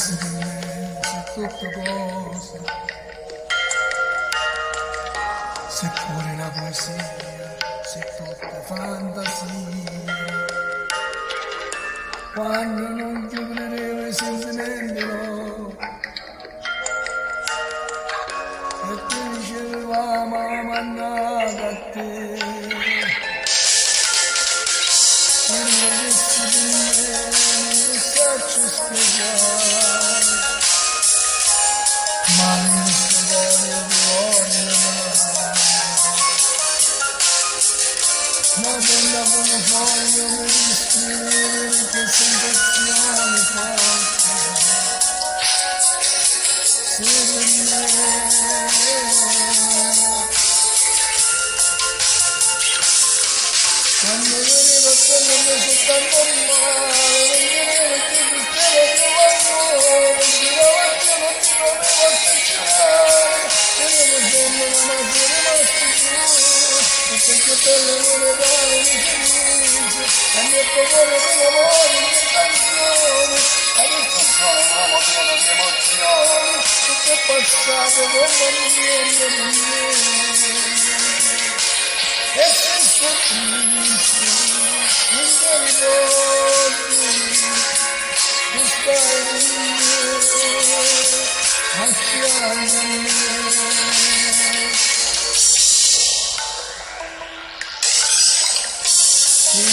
forse per me c'è tutto cosa, seppure la poesia, c'è tutta fantasia. Quando non chiuderemo i sentimenti, no, e ti dicevamo mannata a te, e non avessi di me, non saccio spiegare, ma non so voglio di ma della buona foglia per riscrivere che sensazioni forti, se per me quando veniva a te non mi soltanto male, non venevo che ti stavo più amore, girava che non ti volevo affezionare, e non mi sembra una magia rimasta giù, perché che bello non è dare mi felice, a mio favore dell'amore, le canzoni, adesso sono un uomo pieno di emozioni, tutto è passato come niente di me. E se sto triste, non ti ricordi, tu stai con me, a fianco a me. Sì,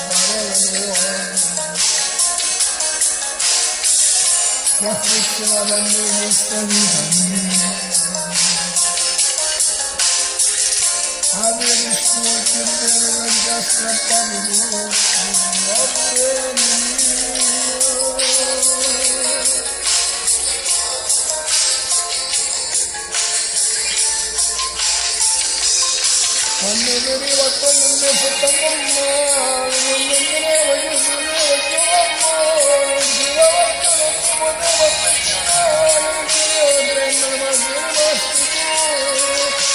parole nuove, si affezionava a me questa vita mia. Avevi scuote e bene non già strappato tutto, va bene mio. Quando veniva a te non mi è soltanto male, non mi venevo io sognavo il tuo amore, girava che non ti potevo affezionare, non volevo prendere ma sei rimasto tu,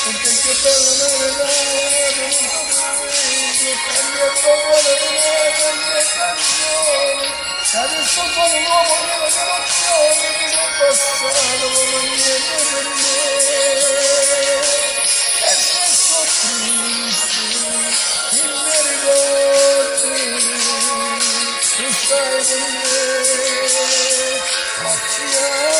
perché che bello me ne dai, non sapevi, cambia il tuo cuore di me con le canzoni, adesso sono un uomo pieno di emozioni, che sono passato come niente per me. E se sto triste, il mio ricordi, tu stai con me, a fianco.